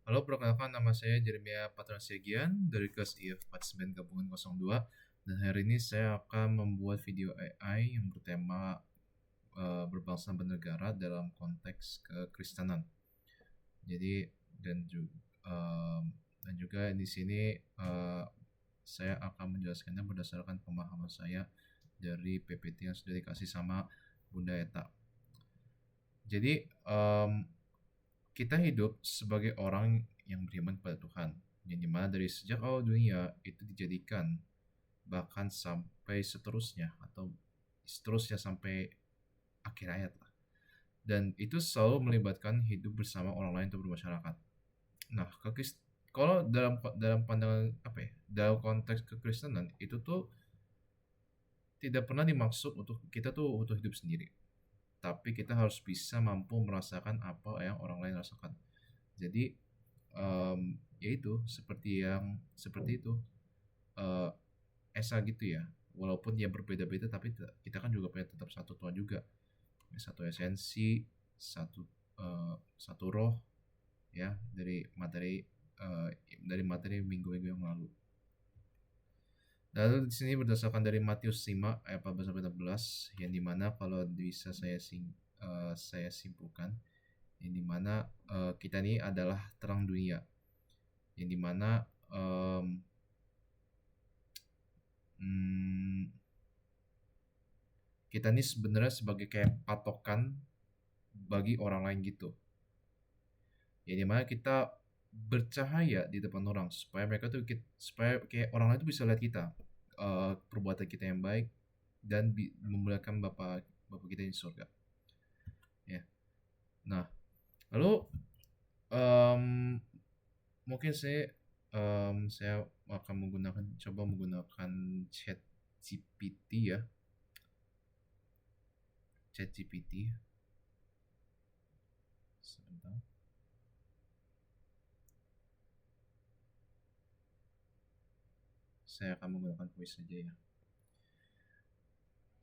Halo, perkenalkan nama saya Jeremia Patrasiagian dari kelas IF 49 Gabungan 02, dan hari ini saya akan membuat video AI yang bertema berbangsa dan bernegara dalam konteks kekristenan. Jadi dan juga di sini saya akan menjelaskannya berdasarkan pemahaman saya dari PPT yang sudah dikasih sama Bunda Eta. Jadi kita hidup sebagai orang yang beriman kepada Tuhan, yang dimana dari sejak awal dunia itu dijadikan, bahkan sampai seterusnya atau seterusnya sampai akhir hayat lah. Dan itu selalu melibatkan hidup bersama orang lain untuk bermasyarakat. Nah, kalau dalam pandangan apa ya, dalam konteks kekristenan itu tuh tidak pernah dimaksud untuk kita tuh untuk hidup sendiri, tapi kita harus bisa mampu merasakan apa yang orang lain rasakan. Jadi yaitu seperti itu, uh, Esa gitu ya, walaupun dia berbeda-beda tapi kita kan juga punya tetap satu Tuhan juga, satu esensi, satu roh ya, dari materi minggu-minggu yang lalu. Lalu di sini berdasarkan dari Matius 5 ayat 14 sampai 16, yang dimana kalau bisa saya simpulkan, yang dimana kita ini adalah terang dunia, yang dimana kita ini sebenarnya sebagai kayak patokan bagi orang lain gitu, yang dimana kita bercahaya di depan orang supaya supaya kayak orang lain tuh bisa lihat kita, perbuatan kita yang baik, dan memuliakan Bapak kita di surga ya. Nah, lalu mungkin saya akan coba menggunakan chat GPT ya. Chat GPT sebentar. Saya akan menggunakan voice saja ya.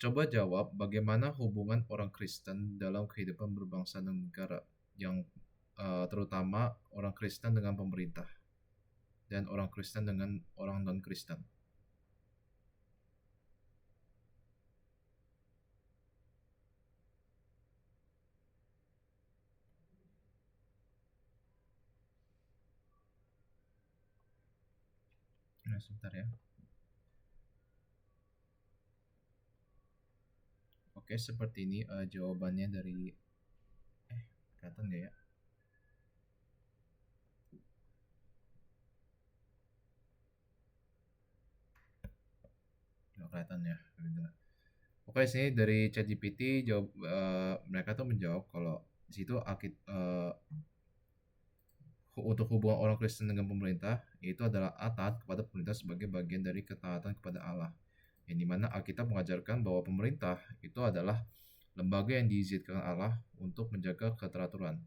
Coba jawab bagaimana hubungan orang Kristen dalam kehidupan berbangsa dan negara, yang terutama orang Kristen dengan pemerintah dan orang Kristen dengan orang non-Kristen. Nah, sebentar ya. Oke, seperti ini jawabannya dari kelihatan nggak ya? Nggak kelihatan ya. Oke, sini dari ChatGPT mereka tuh menjawab kalau di situ untuk hubungan orang Kristen dengan pemerintah itu adalah taat kepada pemerintah sebagai bagian dari ketaatan kepada Allah, yang dimana Alkitab mengajarkan bahwa pemerintah itu adalah lembaga yang diizinkan Allah untuk menjaga keteraturan.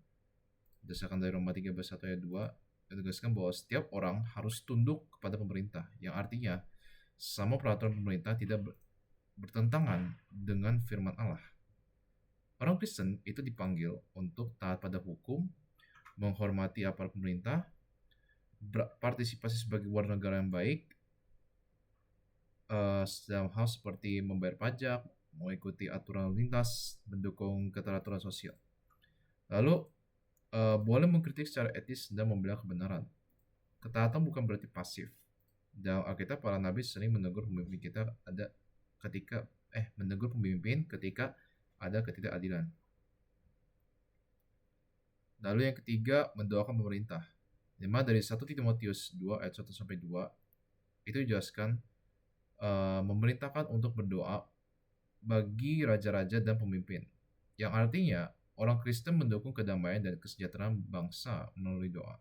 Berdasarkan dari Roma 13 ayat 2, menegaskan bahwa setiap orang harus tunduk kepada pemerintah, yang artinya sama peraturan pemerintah tidak bertentangan dengan firman Allah. Orang Kristen itu dipanggil untuk taat pada hukum, menghormati aparat pemerintah, berpartisipasi sebagai warga negara yang baik dalam hal seperti membayar pajak, mengikuti aturan lalu lintas, mendukung keteraturan sosial. Lalu boleh mengkritik secara etis dan membela kebenaran. Ketaatan bukan berarti pasif. Dalam Alkitab, para nabi sering menegur pemimpin ketika ada ketidakadilan. Lalu yang ketiga, mendoakan pemerintah. Dari 1 Timotius 2 ayat 1 sampai 2 itu dijelaskan memerintahkan untuk berdoa bagi raja-raja dan pemimpin, yang artinya orang Kristen mendukung kedamaian dan kesejahteraan bangsa melalui doa.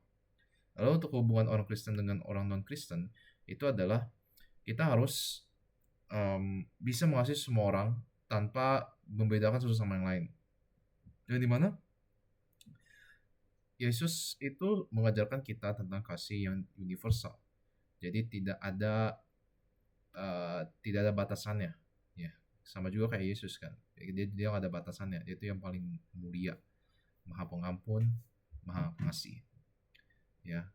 Lalu untuk hubungan orang Kristen dengan orang non-Kristen itu adalah kita harus bisa mengasihi semua orang tanpa membedakan satu sama yang lain. Dan di mana Yesus itu mengajarkan kita tentang kasih yang universal. Jadi tidak ada batasannya ya, sama juga kayak Yesus kan, dia nggak ada batasannya, dia itu yang paling mulia, maha pengampun, maha pengasih. ya.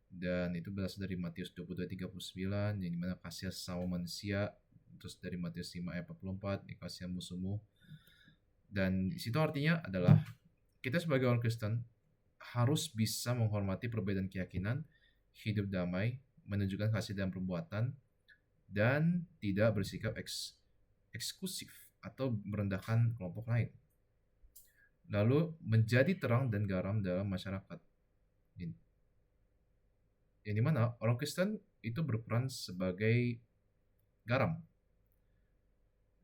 Dan itu berasal dari Matius 22:39 yang dimana kasih sama manusia, terus dari Matius 5:44 dikasih musuhmu. Dan di situ artinya adalah kita sebagai orang Kristen harus bisa menghormati perbedaan keyakinan, hidup damai, menunjukkan kasih dalam perbuatan, dan tidak bersikap eksklusif atau merendahkan kelompok lain. Lalu menjadi terang dan garam dalam masyarakat. Yang dimana orang Kristen itu berperan sebagai garam,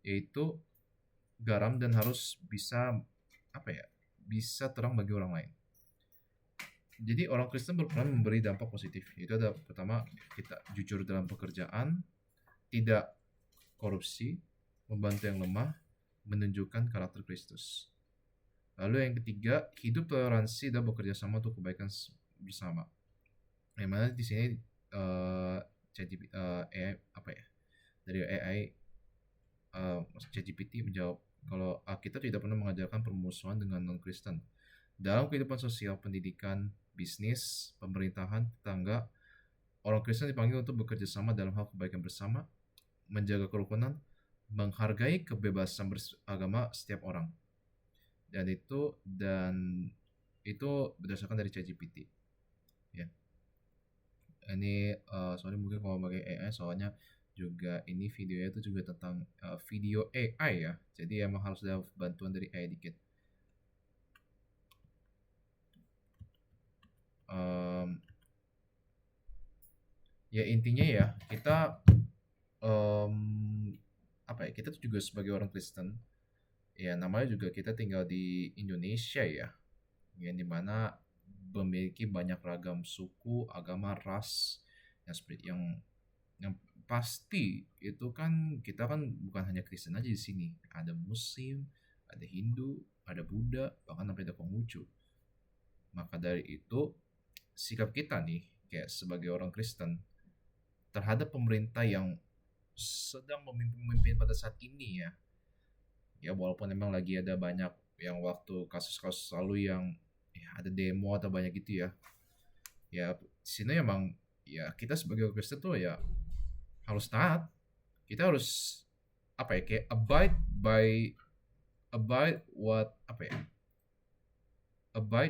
yaitu garam dan harus bisa bisa terang bagi orang lain. Jadi orang Kristen berperan memberi dampak positif. Itu ada pertama, kita jujur dalam pekerjaan, tidak korupsi, membantu yang lemah, menunjukkan karakter Kristus. Lalu yang ketiga, hidup toleransi dan bekerja sama untuk kebaikan bersama. Yang mana di sini AI dari AI ChatGPT menjawab kalau kita tidak pernah mengajarkan permusuhan dengan non-Kristen dalam kehidupan sosial, pendidikan, bisnis, pemerintahan, tetangga. Orang Kristen dipanggil untuk bekerja sama dalam hal kebaikan bersama, menjaga kerukunan, menghargai kebebasan beragama setiap orang. Dan itu berdasarkan dari ChatGPT. Ya. Ini sorry mungkin kalau pakai AI, soalnya juga ini videonya itu juga tentang video AI ya. Jadi emang harus ada bantuan dari AI dikit. Ya intinya ya kita kita tuh juga sebagai orang Kristen ya, namanya juga kita tinggal di Indonesia ya, yang dimana memiliki banyak ragam suku, agama, ras yang pasti itu kan kita kan bukan hanya Kristen aja di sini, ada Muslim, ada Hindu, ada Buddha, bahkan sampai ada Konghucu. Maka dari itu sikap kita nih kayak sebagai orang Kristen terhadap pemerintah yang sedang memimpin pada saat ini ya walaupun memang lagi ada banyak yang waktu kasus-kasus lalu yang ada demo atau banyak gitu ya sini emang ya kita sebagai orang Kristen tuh ya harus taat, kita harus kayak abide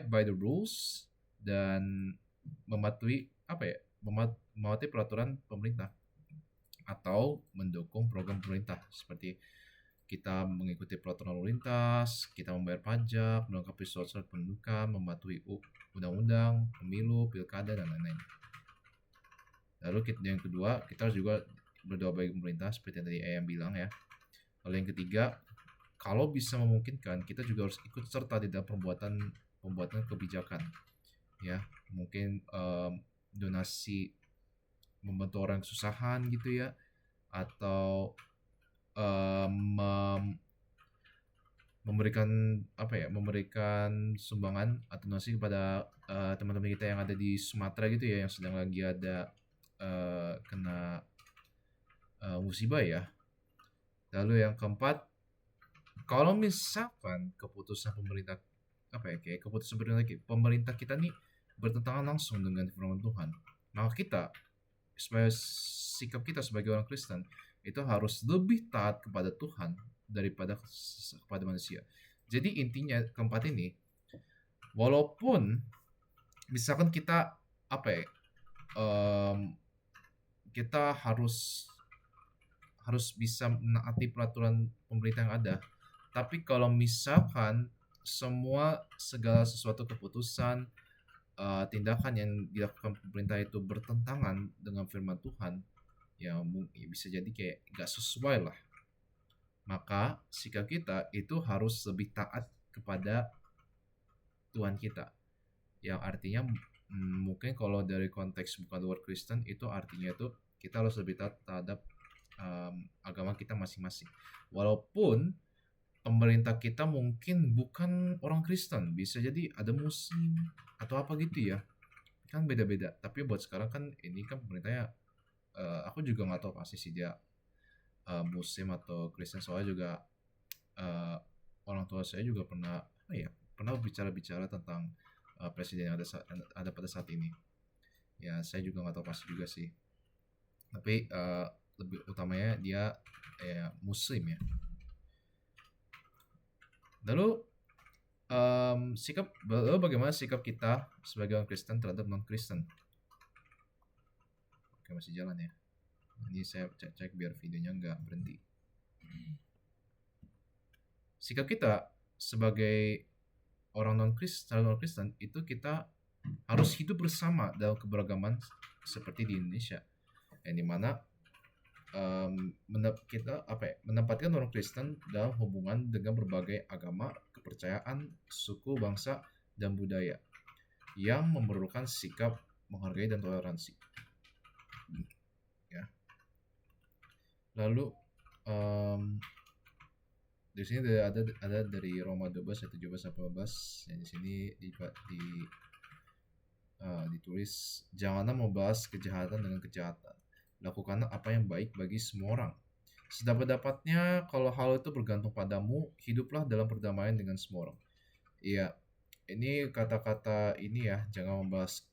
by the rules dan mematuhi mematuhi peraturan pemerintah atau mendukung program pemerintah seperti kita mengikuti peraturan lalu lintas, kita membayar pajak, melengkapi surat-surat pendudukan, mematuhi undang-undang, pemilu, pilkada, dan lain-lain. Lalu yang kedua, kita harus juga berdoa bagi pemerintah seperti yang tadi Ayam bilang ya. Lalu yang ketiga, kalau bisa memungkinkan, kita juga harus ikut serta di dalam pembuatan kebijakan. Ya, mungkin donasi membantu orang kesusahan gitu ya, atau memberikan sumbangan atau donasi kepada teman-teman kita yang ada di Sumatera gitu ya, yang sedang lagi ada kena musibah ya. Lalu yang keempat, kalau misalkan keputusan pemerintah pemerintah kita nih bertentangan langsung dengan firman Tuhan, maka kita sikap kita sebagai orang Kristen itu harus lebih taat kepada Tuhan daripada kepada manusia. Jadi intinya keempat ini, walaupun misalkan kita kita harus bisa menaati peraturan pemerintah yang ada, tapi kalau misalkan segala sesuatu keputusan tindakan yang dilakukan pemerintah itu bertentangan dengan firman Tuhan, ya bisa jadi kayak gak sesuai lah, maka sikap kita itu harus lebih taat kepada Tuhan kita, yang artinya mungkin kalau dari konteks bukan luar Kristen itu artinya itu kita harus lebih taat terhadap agama kita masing-masing, walaupun pemerintah kita mungkin bukan orang Kristen, bisa jadi ada Muslim atau apa gitu ya, kan beda-beda. Tapi buat sekarang kan ini kan pemerintahnya aku juga nggak tahu pasti sih dia Muslim atau Kristen, soalnya juga orang tua saya juga pernah bicara-bicara tentang presiden yang ada pada saat ini. Ya saya juga nggak tahu pasti juga sih. Tapi lebih utamanya dia Muslim ya. Lalu bagaimana sikap kita sebagai orang Kristen terhadap non Kristen? Oke, masih jalan ya. Ini saya cek biar videonya nggak berhenti. Sikap kita sebagai orang non Kristen itu kita harus hidup bersama dalam keberagaman seperti di Indonesia, yang dimana kita menempatkan orang Kristen dalam hubungan dengan berbagai agama, kepercayaan, suku, bangsa, dan budaya yang memerlukan sikap menghargai dan toleransi. Ya. Lalu di sini ada dari Roma 12 ayat 17-18 yang di sini ditulis, janganlah membahas kejahatan dengan kejahatan, lakukanlah apa yang baik bagi semua orang. Sedapat-dapatnya kalau hal itu bergantung padamu, hiduplah dalam perdamaian dengan semua orang. Iya, ini kata-kata ini ya, jangan membahas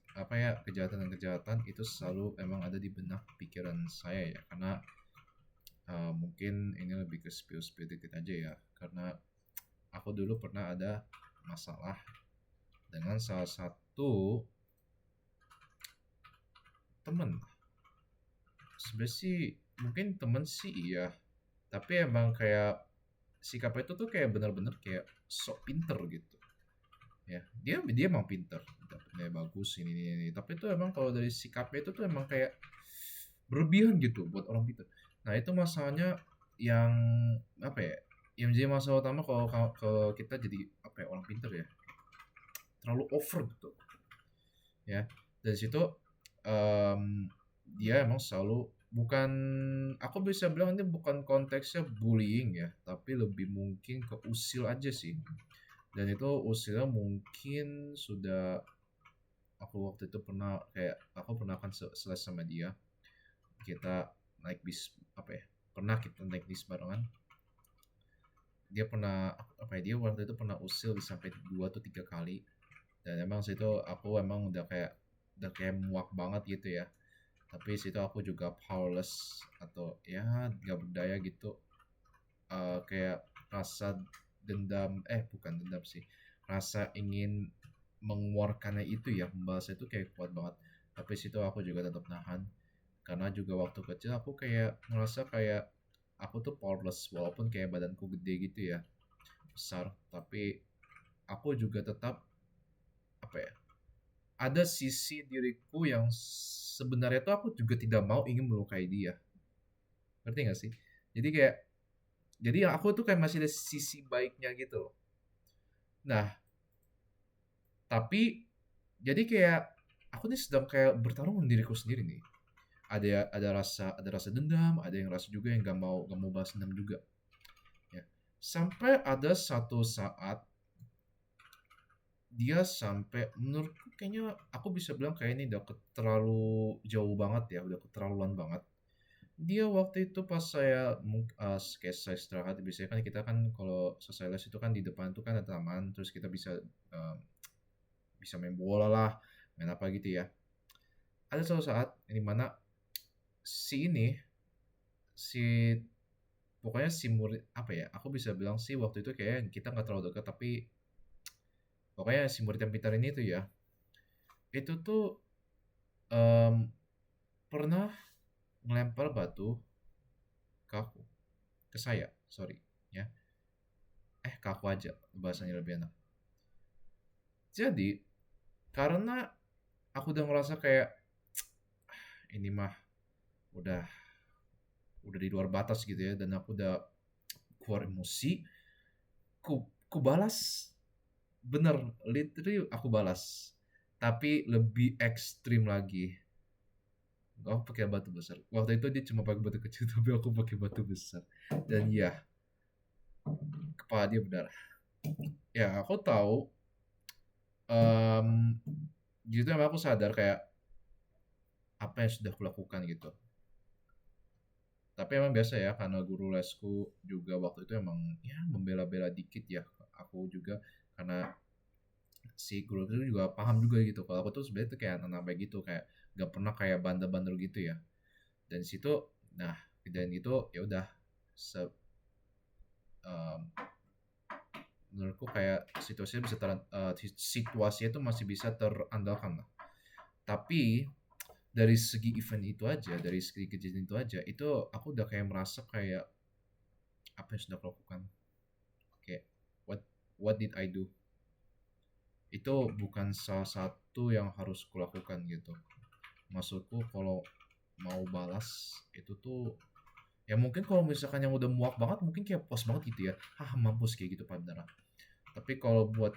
kejahatan dan kejahatan, itu selalu emang ada di benak pikiran saya ya, karena mungkin ini lebih ke spill dikit aja ya, karena aku dulu pernah ada masalah dengan salah satu temen. Sebenarnya sih mungkin temen sih iya, tapi emang kayak sikapnya itu tuh kayak bener-bener kayak sok pinter gitu ya. Dia emang pinter, dapetnya bagus ini, tapi itu emang kalau dari sikapnya itu tuh emang kayak berlebihan gitu buat orang pinter. Nah itu masalahnya yang yang jadi masalah utama kalau kita jadi orang pinter ya, terlalu over gitu ya. Dari situ dia emang selalu aku bisa bilang ini bukan konteksnya bullying ya, tapi lebih mungkin ke usil aja sih. Dan itu usilnya mungkin sudah, aku waktu itu pernah akan selesai sama dia, kita naik bis kita naik bis barengan. Dia waktu itu pernah usil sampai 2 atau 3 kali, dan emang situ aku emang udah kayak muak banget gitu ya. Tapi situ aku juga powerless atau ya gak berdaya gitu. Kayak rasa dendam, bukan dendam sih, rasa ingin mengeluarkannya itu ya, membahasnya itu kayak kuat banget. Tapi situ aku juga tetap nahan, karena juga waktu kecil aku kayak ngerasa kayak aku tuh powerless, walaupun kayak badanku gede gitu ya, besar, tapi aku juga tetap ada sisi diriku yang sebenarnya tuh aku juga tidak mau ingin melukai dia. Ngerti gak sih? Jadi aku tuh kayak masih ada sisi baiknya gitu loh. Nah, tapi jadi kayak aku nih sedang kayak bertarung dengan diriku sendiri nih. Ada rasa dendam, ada yang rasa juga yang gak mau balas dendam juga. Ya. Sampai ada satu saat dia sampai, menurutku kayaknya aku bisa bilang kayak ini udah terlalu jauh banget ya, udah keterlaluan banget. Dia waktu itu pas kayak saya istirahat, biasanya kan kita kan kalau selesai les itu kan di depan tuh kan ada taman, terus kita bisa main bola lah, main apa gitu ya. Ada suatu saat di mana pokoknya si murid aku bisa bilang sih waktu itu kayak kita nggak terlalu dekat, tapi pokoknya si murid yang pintar ini tuh ya, itu tuh pernah ngelempar batu ke saya, sorry ya, ke aku aja bahasanya lebih enak. Jadi karena aku udah ngerasa kayak ini mah udah di luar batas gitu ya, dan aku udah keluar emosi, ku balas, bener, literally aku balas, tapi lebih ekstrim lagi. Aku pakai batu besar. Waktu itu dia cuma pakai batu kecil, tapi aku pakai batu besar. Dan ya, kepala dia berdarah. Ya, aku tahu. Gitu emang aku sadar kayak apa yang sudah kulakukan gitu. Tapi emang biasa ya, karena guru lesku juga waktu itu emang ya membela-bela dikit ya. Aku juga karena si guru itu juga paham juga gitu kalau aku tuh sebenarnya tuh kayak anak baik gitu, kayak gak pernah kayak bandel-bandel gitu ya. Dan situ, nah kejadian itu ya udah, se- em, menurutku kayak situasinya bisa situasinya tuh masih bisa terandalkan lah. Tapi dari segi event itu aja, dari segi kejadian itu aja, itu aku udah kayak merasa kayak apa yang sudah aku lakukan, kayak what what did I do, itu bukan salah satu yang harus kulakukan gitu. Maksudku kalau mau balas itu tuh ya mungkin kalau misalkan yang udah muak banget mungkin kayak pos banget gitu ya, mampus kayak gitu pada. Tapi kalau buat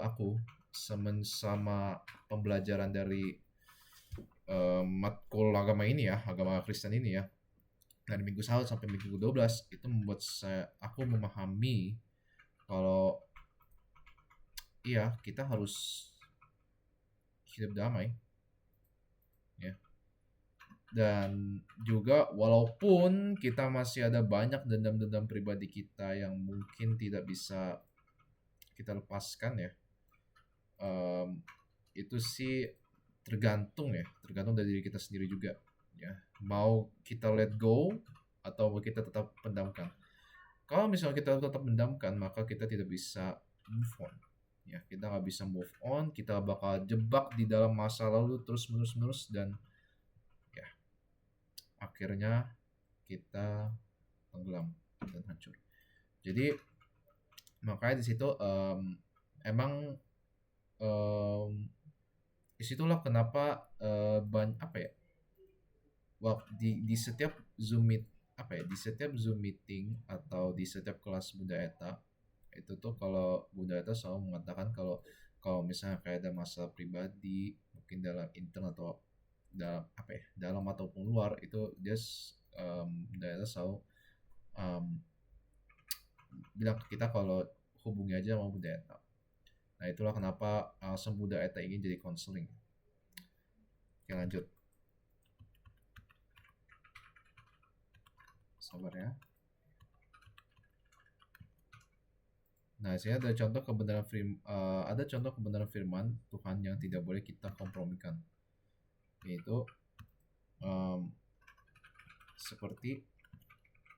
aku sama pembelajaran dari matkul agama ini ya, agama Kristen ini ya, dari minggu 1 sampai minggu 12 itu membuat aku memahami kalau iya kita harus hidup damai ya. Dan juga walaupun kita masih ada banyak dendam-dendam pribadi kita yang mungkin tidak bisa kita lepaskan ya, em, itu sih tergantung dari diri kita sendiri juga ya, mau kita let go atau mau kita tetap pendamkan. Kalau misalnya kita tetap mendamkan, maka kita tidak bisa move on. Ya, kita nggak bisa move on, kita bakal jebak di dalam masa lalu terus menerus dan ya akhirnya kita tenggelam dan hancur. Jadi makanya di situ emang disitulah kenapa apa ya, di setiap di setiap Zoom meeting atau di setiap kelas Bunda Eta itu tuh kalau Bunda Eta selalu mengatakan kalau kalau misalnya kayak ada masalah pribadi mungkin dalam intern atau dalam dalam ataupun luar itu dia Bunda Eta selalu um, bilang ke kita kalau hubungi aja sama Bunda Eta. Nah itulah kenapa alasan Bunda Eta ingin jadi konseling. Oke lanjut, sabar ya. Nah, saya ada contoh kebenaran firman Tuhan yang tidak boleh kita kompromikan, yaitu um, seperti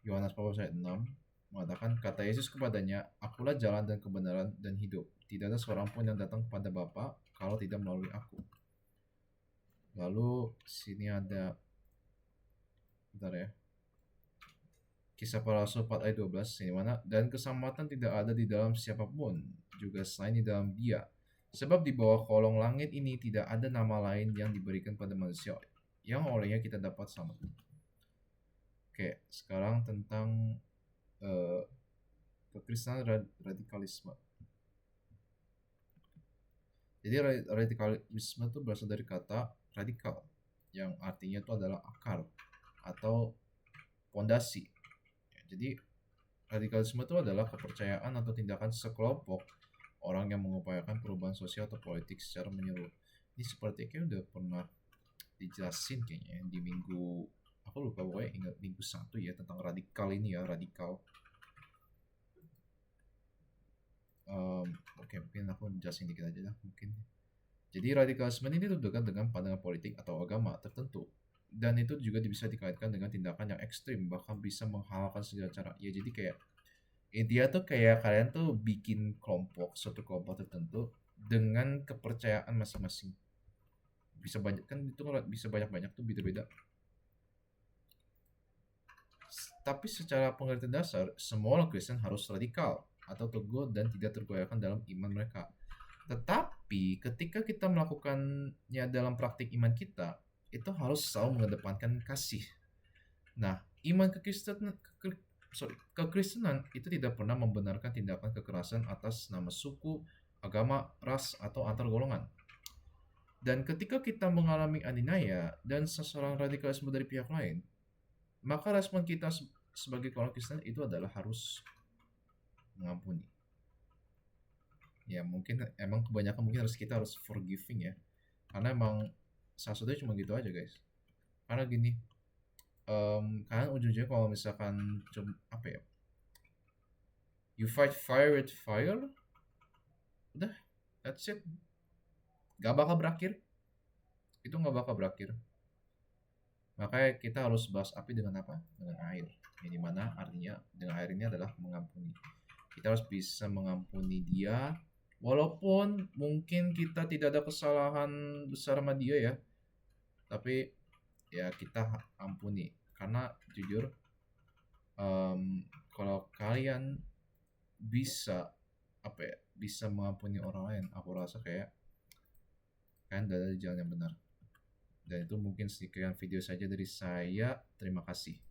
Yohanes 14 ayat 6 mengatakan, kata Yesus kepadanya, akulah jalan dan kebenaran dan hidup. Tidak ada seorang pun yang datang kepada Bapa kalau tidak melalui aku. Lalu sini ada, bentar ya, Kisah Para Rasul 4 ayat 12 ini mana, dan keselamatan tidak ada di dalam siapapun juga selain di dalam Dia. Sebab di bawah kolong langit ini tidak ada nama lain yang diberikan pada manusia yang olehnya kita dapat selamat. Oke, sekarang tentang kekristenan radikalisme. Jadi radikalisme itu berasal dari kata radikal yang artinya itu adalah akar atau pondasi. Jadi radikalisme itu adalah kepercayaan atau tindakan sekelompok orang yang mengupayakan perubahan sosial atau politik secara menyeluruh. Ini seperti kayak udah pernah dijelasin kayaknya di minggu, aku lupa pokoknya ingat minggu 1 ya, tentang radikal ini ya, radikal. Oke, mungkin aku jelasin dikit aja lah mungkin. Jadi radikalisme ini dekat dengan pandangan politik atau agama tertentu. Dan itu juga bisa dikaitkan dengan tindakan yang ekstrim, bahkan bisa menghalalkan segala cara. Ya jadi kayak intinya tuh kayak kalian tuh bikin suatu kelompok tertentu dengan kepercayaan masing-masing. Bisa banyak kan, itu bisa banyak-banyak tuh beda-beda. Tapi secara pengertian dasar, semua orang Kristen harus radikal atau teguh dan tidak tergoyahkan dalam iman mereka. Tetapi ketika kita melakukannya dalam praktik iman kita, itu harus selalu mengedepankan kasih. Nah, iman kekristenan itu tidak pernah membenarkan tindakan kekerasan atas nama suku, agama, ras, atau antar golongan. Dan ketika kita mengalami aniaya dan seseorang radikalisme dari pihak lain, maka respon kita sebagai orang Kristen itu adalah harus mengampuni. Ya mungkin emang kebanyakan mungkin kita harus forgiving ya, karena emang salah satunya cuma gitu aja guys. Karena gini, kalian ujung-ujungnya kalau misalkan apa ya, you fight fire with fire, udah That's it. Gak bakal berakhir. Itu gak bakal berakhir. Makanya kita harus balas api dengan apa? Dengan air. Yang dimana artinya dengan air ini adalah mengampuni. Kita harus bisa mengampuni dia. Walaupun mungkin kita tidak ada kesalahan besar sama dia ya. Tapi ya kita ampuni. Karena jujur, kalau kalian bisa apa ya, bisa mengampuni orang lain, aku rasa kayak kalian ada di jalan yang benar. Dan itu mungkin sekian video saja dari saya. Terima kasih.